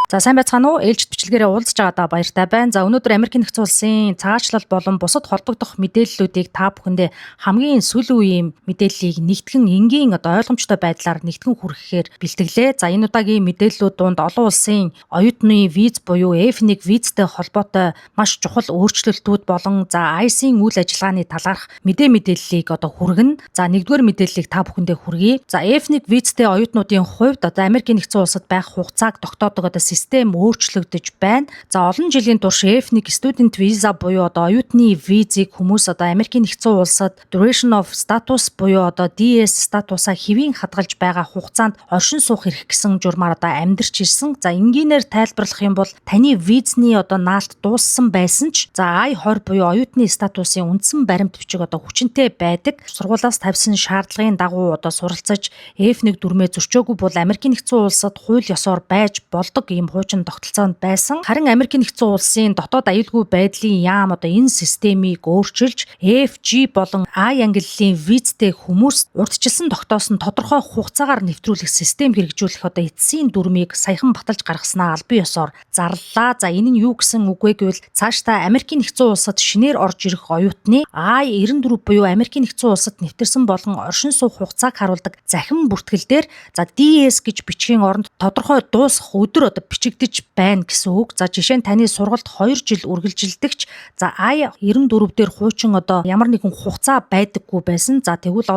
За сайн байцгаана уу? Ээлжид бичлэгээрээ уулзж байгаадаа баяртай байна. За өнөөдөр Америкийн нэгдсэн улсын цагаачлал болон бусад холбогдох мэдээллүүдийг та бүхэндээ хамгийн сүүлийн үеийн мэдээллийг нэгтгэн энгийн ойлгомжтой байдлаар нэгтгэн хүргэхээр бэлтгэлээ. За энэ удаагийн мэдээллүүд донд олон улсын оюутны виз буюу F1 визтэй холбоотой маш чухал өөрчлөлтүүд болон за ICE-ийн үйл ажиллагааны талаарх мэдээллийг хүргэнэ. За нэгдүгээр мэдээллийг та бүхэндээ хүргэе. За F1 визтэй оюутнуудын хувьд Америкийн нэгдсэн улсад байх хугацааг тогтоодог систем өөрчлөгдөж байна. За олон жилийн турш F1 student visa буюу оюутны визийг хүмүүс Америкийн нэгдсэн улсад duration of status буюу DS статусаа хэвийн хадгалж байгаа хугацаанд оршин суух эрх гэсэн журмаар амьдарч ирсэн. За энгийнээр тайлбарлах юм бол таны визний наалт дууссан байсан ч за I-20 буюу оюутны статусын үндсэн баримт бичиг хүчинтэй байдаг. Сургуулиас тавьсан шаардлагын дагуу суралцаж F1 дүрмээ зөрчөөгүй бол Америкийн нэгдсэн улсад хууль ёсоор байж болдог ийм хуучин тогтолцоонд байсан. Харин Америкийн нэгдсэн улсын дотоод аюулгүй байдлын яам энэ системийг өөрчилж FG болон I ангиллалын визтэй хүмүүс урьдчилсан тогтоосон тодорхой хугацаагаар нэвтрүүлэх систем хэрэгжүүлэх эцсийн дүрмийг саяхан баталж гаргаснаа албан ёсоор зарлалаа. За энэ нь юу гэсэн үг вэ гэвэл цаашдаа Америкийн нэгдсэн улсад шинээр орж ирэх оюутны I-94 буюу Америкийн нэгдсэн улсад нэвтэрсэн болон оршин суух хугацааг харуулдаг захин бүртгэл дээр за DS гэж бичгийн оронд тодорхой дуусах өдөр бичигдэж байна гэсэн үг. За жишээ нь таны сургалт 2 жил үргэлжилдэгч за I-94 дээр хуучин ямар нэгэн хугацаа байдаггүй байсан. За тэгвэл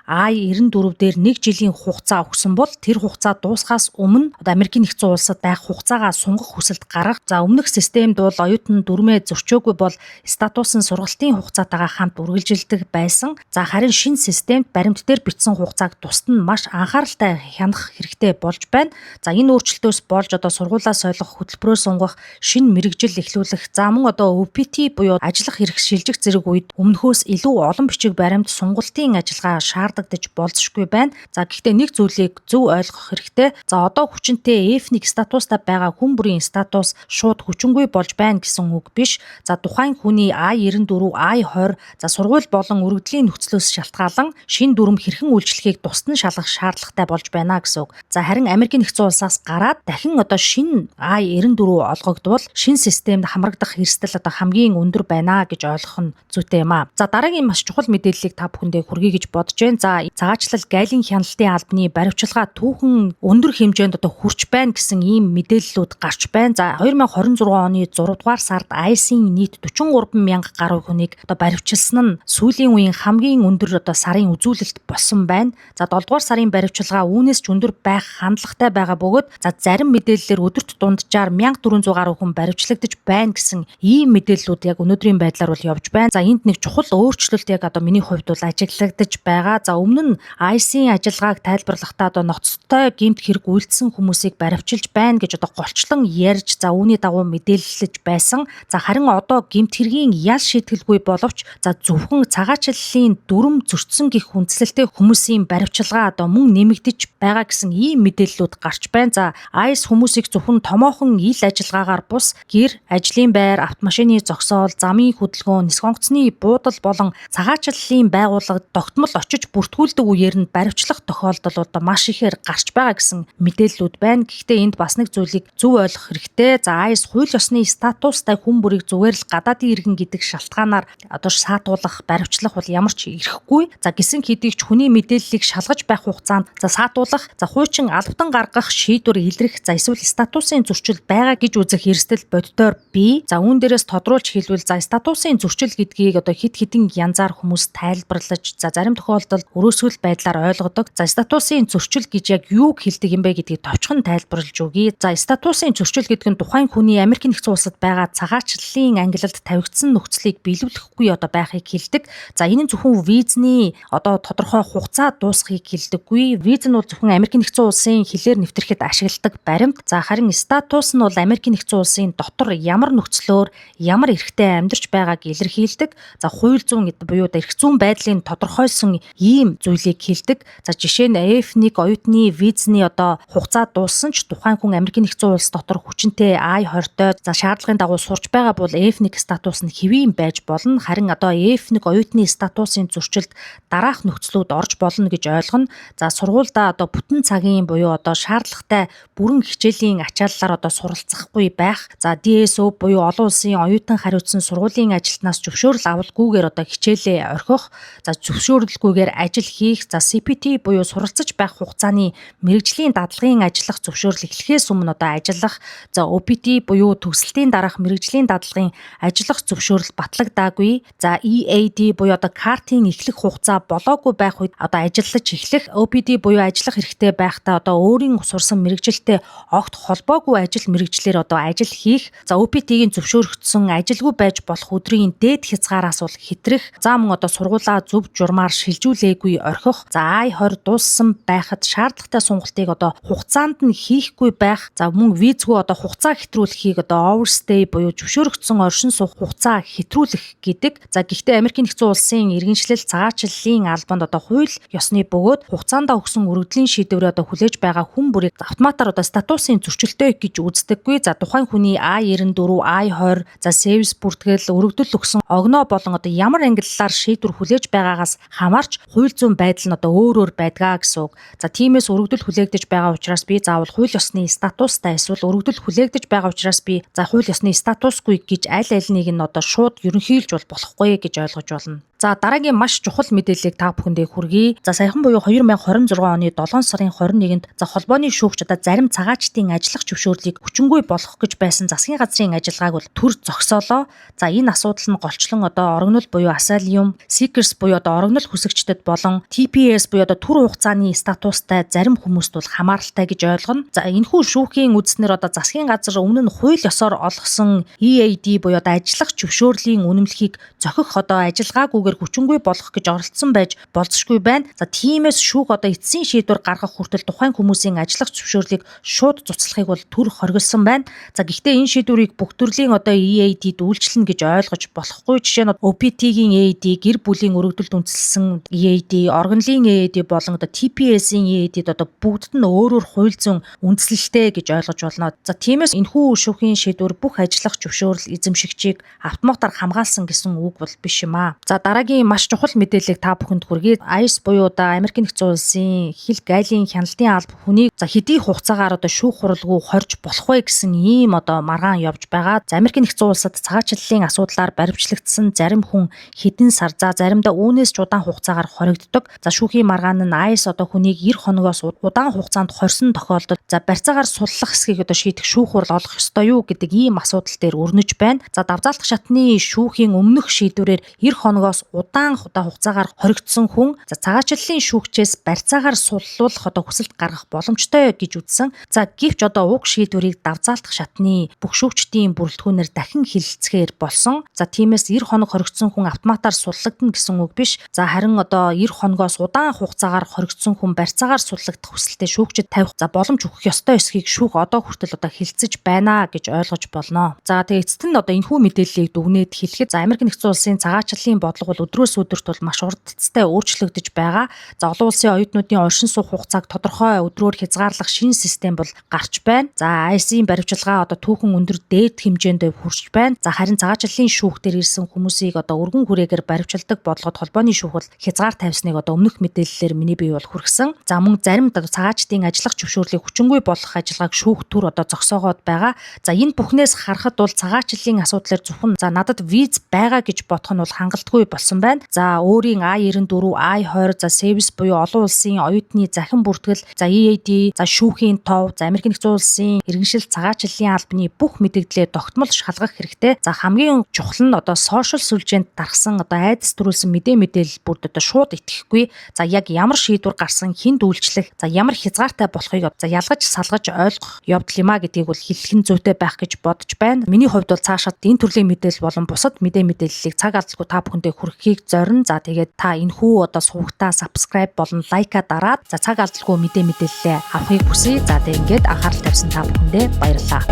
I-94 дээр 1 жилийн хугацаа өгсөн бол тэр хугацаа дуусахаас өмнө Америкийн нэгдсэн улсад байх хугацаагаа сунгах хүсэлт гаргах. За өмнөх системд бол оюутан дүрмээ зөрчөөгүй бол статус нь сургалтын хугацаатайгаа хамт үргэлжилдэг байсан. За харин шинэ системд баримт дээр бичсэн хугацааг тусад нь маш анхааралтай хянах хэрэгтэй болж байна. За энэ өөрчлөлтөөс болж сургуулиас ойлгох хөтөлбөрөөр сунгах шинэ мэрэгжил эхлүүлэх за мөн OPT буюу ажиллах эрх шилжих зэрэг үед өмнөхөөс илүү олон бичиг баримт сунгалтын ажиллагаа шаардагдаж болзошгүй байна. За гэхдээ нэг зүйлийг зөв ойлгох хэрэгтэй. За хүчинтэй F1 статустай байгаа хүн бүрийн статус шууд хүчингүй болж байна гэсэн үг биш. За тухайн хүний I-94, I-20 за сургууль болон өргөдлийн нөхцлөөс шалтгаалan шинэ дүрм хэрхэн үйлчлэхийг тусад нь шалгах шаардлагатай болж байна гэсэн үг. За харин Америкийн нэгдсэн улсаас гараад дахин шинэ I-94 олгогдвол шинэ системд хамрагдах эрсдэл хамгийн өндөр байна гэж ойлгох нь зүйтэй юм аа. За дараагийн маш чухал мэдээллийг та бүхэндээ хүргэе гэж бодож байна. За цагаачлал гайлын хяналтын албаны баривчилгаа түүхэн өндөр хэмжээнд хүрч байна гэсэн ийм мэдээллүүд гарч байна. За 2026 оны 6 дугаар сард ICE-ийн нийт 43 мянга гаруй хүнийг баривчилсан нь сүүлийн үеийн хамгийн өндөр сарын үзүүлэлт болсон байна. За 7 дугаар сарын баривчилгаа үүнээс ч өндөр байх хандлагатай байгаа бөгөөд за зарим мэдээллээр өдөрт дунджаар 1400 гаруй хүн баривчлагдаж байна гэсэн ийм мэдээллүүд яг өнөөдрийн байдлаар бол явж байна. За энд нэг чухал өөрчлөлт яг миний хувьд бол ажиглагдаж байгаа. За өмнө нь ICE-ийн ажиллагааг тайлбарлахдаа ноцтой гэмт хэрэг үйлдсэн хүмүүсийг баривчилж байна гэж голчлон ярьж за үүний дагуу мэдээлэлж байсан. За харин гэмт хэргийн ял шийтгэлгүй боловч за зөвхөн цагаачлалын дүрм зөрчсөн гэх хүндлэлтэй хүмүүсийн баривчилгаа мөн нэмэгдэж байгаа гэсэн ийм мэдээллүүд гарч байна. За ICE хүмүүсийг зөвхөн томоохон ил ажиллагаагаар бус гэр, ажлын байр, автомашины зогсоол, замын хөдөлгөөн, нисэх онгоцны буудал болон цагаачлалын байгууллагад тогтмол очиж бүртгүүлдэг үеэр нь баривчлах тохиолдол маш ихээр гарч байгаа гэсэн мэдээллүүд байна. Гэхдээ энд бас нэг зүйлийг зөв ойлгох хэрэгтэй. За ICE хууль ёсны статустай хүн бүрийг зүгээр л гадаадын иргэн гэдэг шалтгаанаар саатуулах, баривчлах бол ямар ч ирэхгүй. За гисэн хэдий ч хүний мэдээллийг шалгаж байх хугацаанд за саатуулах, за хуучин албатан гаргах шийдвэр илрэх, за эсвэл статусын зөрчил байгаа гэж үзэх эрсдэл боддоор бий. За үүн дээрээс тодруулж хэлбэл за статусын зөрчил гэдгийг хид хідэн янзаар хүмүүс тайлбарлаж за зарим тохиолдолд өрөөсгөл байдлаар ойлгодог. За статусын зөрчил гэж яг юуг хэлдэг юм бэ гэдгийг товчхон тайлбарлаж өгье. За статусын зөрчил гэдэг нь тухайн хүний Америкийн нэгдсэн улсад байгаа цагаачлалын ангилалд тавигдсан нөхцөлийг биелүүлэхгүй байхыг хэлдэг. За энэ нь зөвхөн визний тодорхой хугацаа дуусхийг хэлдэггүй. Виз нь бол зөвхөн Америкийн нэгдсэн улсын хилээр нэвтрэхэд ашигладаг баримт. За харин статус нь бол Америкийн нэгдсэн улсын дотор ямар нөхцлөөр ямар эрхтэй амьдарч байгааг илэрхийлдэг. За хууль зүйн буюу эрх зүйн байдлын тодорхойлсон ийм зүйлийг хэлдэг. За жишээ нь F1 оюутны визний хугацаа дууссан ч тухайн хүн Америкийн нэгдсэн улс дотор хүчинтэй I-20-той за шаардлагын дагуу сурч байгаа бол F1 статус нь хэвийн байж болно. Харин F1 оюутны статусын зөрчилд дараах нөхцлүүд орж болно гэж ойлгоно. За сургуульдаа бүтэн цагийн буюу шаардлагатай бүрэн хичээлийн сургуулийн ачааллаар одоо суралцахгүй байх. За DSO буюу олон улсын оюутан хариуцсан сургуулийн ажилтнаас зөвшөөрөл авалгүйгээр одоо хичээлээ орхих. За зөвшөөрлгүйгээр ажил хийх. За CPT буюу суралцж байх хугацааны мэргэжлийн дадлагын ажиллах зөвшөөрөл эхлэхээс өмнө одоо ажиллах. За OPT буюу төгсөлтийн дараах мэргэжлийн дадлагын ажиллах зөвшөөрөл батлагдаагүй. За EAD буюу одоо картын эхлэх хугацаа болоогүй байх үед одоо ажиллаж эхлэх. OPT буюу ажиллах хэрэгтэй байхдаа одоо өөрийн сурсан мэргэжилтэй огт холбоогүй ажил мэргэжлэр одоо ажил хийх. За OPT-ийн зөвшөөрөгдсөн ажилгүй байж болох өдрийн дээд хязгаараас бол хэтрэх. За мөн одоо сургуулаа зөв журмаар шилжүүлээгүй орхих. За I-20 дууссан байхад шаардлагатай сонголтыг одоо хугацаанд нь хийхгүй байх. За мөн визгүй одоо хугацаа хэтрүүлэхийг одоо overstay буюу зөвшөөрөгдсөн оршин суух хугацаа хэтрүүлэх гэдэг. За гэхдээ Америкийн нэгдсэн улсын иргэншлэл цагаачлалын албанд одоо хууль ёсны бөгөөд хугацаанд өгсөн өргөдлийн шийдвэрээ одоо хүлээж байгаа хүн бүрийг автоматар одоо статусын зөрчилтэй гэж үздэггүй. За тухайн хүний I-94, I-20 за service бүртгэл өргөдөл өгсөн огноо болон одоо ямар ангиллаар шийдвэр хүлээж байгаагаас хамаарч хууль зүйн байдал нь одоо өөр байдгаа гэсэн үг. За тиймээс өргөдөл хүлээгдэж байгаа учраас би заавал хууль ёсны статустай эсвэл өргөдөл хүлээгдэж байгаа учраас би за хууль ёсны статусгүй гэж аль алиныг нь одоо шууд ерөнхийлж болохгүй гэж ойлгож болно. За дараагийн маш чухал мэдээллийг та бүхэндээ хүргэе. За саяхан буюу 2026 оны 7 сарын 21-нд за холбооны шүүгч одоо зарим цагаачдын ажиллах зөвшөөрлийг хүчингүй болгох гэж байсан засгийн газрын ажиллагааг бол төр зогсоолоо. За энэ асуудал нь голчлон одоо орогнол буюу asylum seekers буюу одоо орогнол хүсэгчдэд болон TPS буюу одоо түр хугацааны статустай зарим хүмүүст бол хамааралтай гэж ойлгоно. За энэхүү шүүхийн үдснэр одоо засгийн газар өмнө нь хууль ёсоор олгосон EAD буюу одоо ажиллах зөвшөөрлийн үнэмлэхийг зохих одоо ажиллагаагүй хүчингүй болгох гэж оролцсон байж болзошгүй байна. За тиймээс шүүх одоо эцсийн шийдвэр гаргах хүртэл тухайн хүмүүсийн ажиллах зөвшөөрлийг шууд цуцлахыг бол төр хоригдсан байна. За гэхдээ энэ шийдвэрийг бүх төрлийн одоо EAD-д үйлчлэнэ гэж ойлгож болохгүй. Жишээ нь OPT-гийн EAD, гэр бүлийн өргөдөлд үндэслэн EAD, органлын EAD болон одоо TPS-ийн EAD-д одоо бүгдд нь өөрөөр хууль зүйн үндэслэлтэй гэж ойлгож болно. За тиймээс энэхүү шүүхийн шийдвэр бүх ажиллах зөвшөөрөл эзэмшигчийг автоматар хамгаалсан гэсэн үг бол биш юм аа. За дараагийн маш чухал мэдээллийг та бүхэнд хүргэе. ICE буюу одоо Америкийн нэгдсэн улсын хил гайлын хяналтын алба хүнийг за хэдий хугацаагаар одоо шүүх хуралгүй хорж болох вэ гэсэн ийм одоо маргаан явж байгаа. За Америкийн нэгдсэн улсад цагаачлалын асуудлаар баримтлагдсан зарим хүн хэдэн сар за заримдаа үүнээс ч удаан хугацаагаар хоригддог. За шүүхийн маргаан нь ICE одоо хүнийг 90 хоногоос удаан хугацаанд хорсон тохиолдолд за барьцаагаар суллах эсхийг одоо шийдэх шүүх хурал олох ёстой юу гэдэг ийм асуудал дээр өрнөж байна. За давзаалтах шатны шүүхийн өмнөх шийдвэрээр 90 хоногоос удаан хугацаагаар хоригдсон хүн за цагаачлалын шүүгчээс барьцаагаар суллуулах одоо хүсэлт гаргах боломжтой гэж үзсэн. За гэвч одоо уг шийдвэрийг давзаалтах шатны бүх шүүгчдийн бүрэлдэхүүнээр дахин хэлэлцгээр болсон. За тиймээс 90 хоног хоригдсон хүн автоматар суллагдана гэсэн үг биш. За харин одоо 90 хоногоос удаан хугацаагаар хоригдсон хүн барьцаагаар суллагдах хүсэлтэд шүүгчд тавих за боломж өгөх ёстой эсхийг шүүх одоо хүртэл одоо хэлэлцэж байна гэж ойлгож болно. За тэгээ эцэст нь одоо энэхүү мэдээллийг дүгнээд хэлэхэд за Америк нэгдсэн улсын цагаачлалын бодлого бол өдрөөс өдөрт бол маш урт цэцтэй өөрчлөгдөж байгаа. За олон улсын оюутнуудын оршин суух хугацааг тодорхой өдрөөр хязгаарлах шинэ систем бол гарч байна. За ICE-ийн баримчилгаа одоо түүхэн өндөр дээд хэмжээнд хүрч байна. За харин цагаачлалын шүүх дээр ирсэн хүмүүсийг одоо өргөн хүрээгээр баримчилдаг бодлогод холбооны шүүх бол хязгаар тавьсныг одоо өмнөх мэдээллээр миний бие бол хүргэсэн. За мөн зарим цагаачдын ажиллах зөвшөөрлийг хүчингүй болгох ажиллагааг шүүх төр одоо зогсоогоод байгаа. За энэ бүхнээс харахад бол цагаачлалын асуудлаар зөвхөн за надад виз байгаа гэж бодох нь бол хангалтгүй болсон байна. За өөрийн I-94, I-20 за service буюу олон улсын оюутны захин бүртгэл, за EAD, за шүүхийн тов, за Америк нэгдсэн улсын иргэншил цагаачлалын албаны бүх мэдээлэлээ тогтмол шалгах хэрэгтэй. За хамгийн чухал нь одоо сошиал сүлжээнд дарсан одоо айдас төрүүлсэн мэдээлэл бүрд одоо шууд итгэхгүй. За яг ямар шийдвэр гарсан, хэнд үйлчлэх, за ямар хязгаартай болохыг за ялгаж салгаж ойлгох явдал юм а гэдгийг бол хэлэх нь зүйтэй байх гэж бодож байна. Миний хувьд бол цаашаад энэ төрлийн мэдээлэл болон бусад мэдээллийг цаг алдалгүй та бүхэндээ хүргэхийг зорино. За тэгээд та энэхүү одоо сувгтаа subscribe болон лайка дараад за цаг алдалгүй мэдээлэлээ авахыг хүсье. За тэгээд ингээд анхаарал тавьсан та бүхэндээ баярлалаа.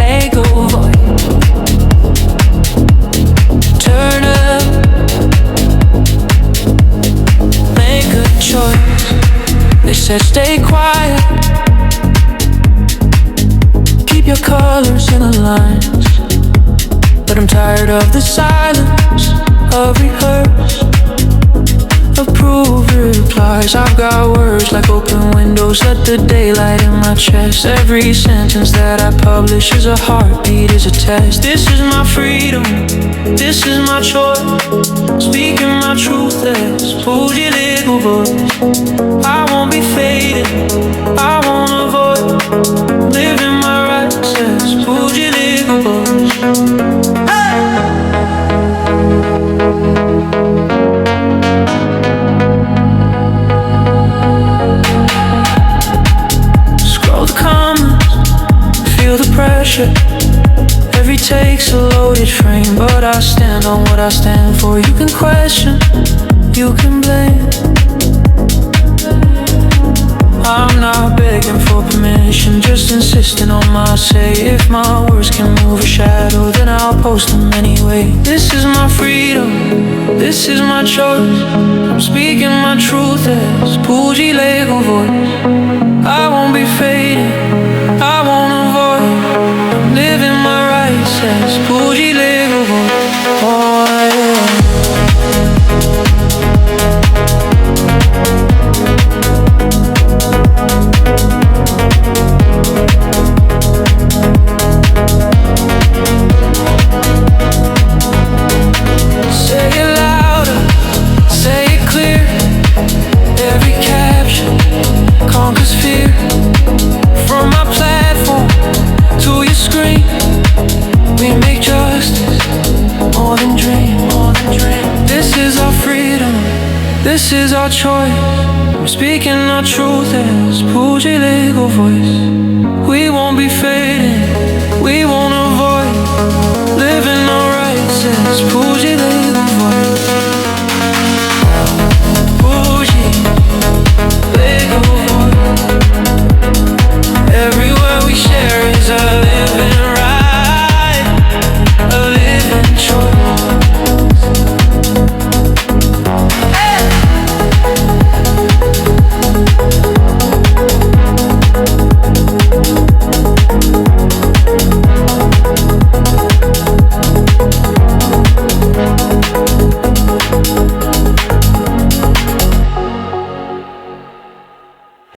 Lego voice. Turn up. Make a choice. They said stay quiet. Keep your colors in the lines. But I'm tired of the silence, of rehearse, of proof replies. I've got words like open windows. windows, let the daylight in my chest. Every sentence that I publish is a heartbeat, is a test. This is my freedom, this is my choice. Speaking my truth as bougie legal voice. I won't be faded, I won't avoid living my rights as bougie legal voice. Scroll the comments, feel the pressure. Every take's a loaded frame, but I stand on what I stand for. You can question, you can blame. I'm not begging for permission, just insisting on my say. If my words can move a shadow, then I'll post them anyway. This is my freedom, this is my choice. I'm speaking my truth as bougie legal voice. I won't be faded, I won't avoid living my rights as bougie legal voice. Oh yeah. Say it louder, say it clear. Every caption conquers fear. From my platform to your screen, we make justice more than dream, more than dream. This is our freedom, this is our choice. We're speaking our truth as bougie legal voice. We won't be fading, we won't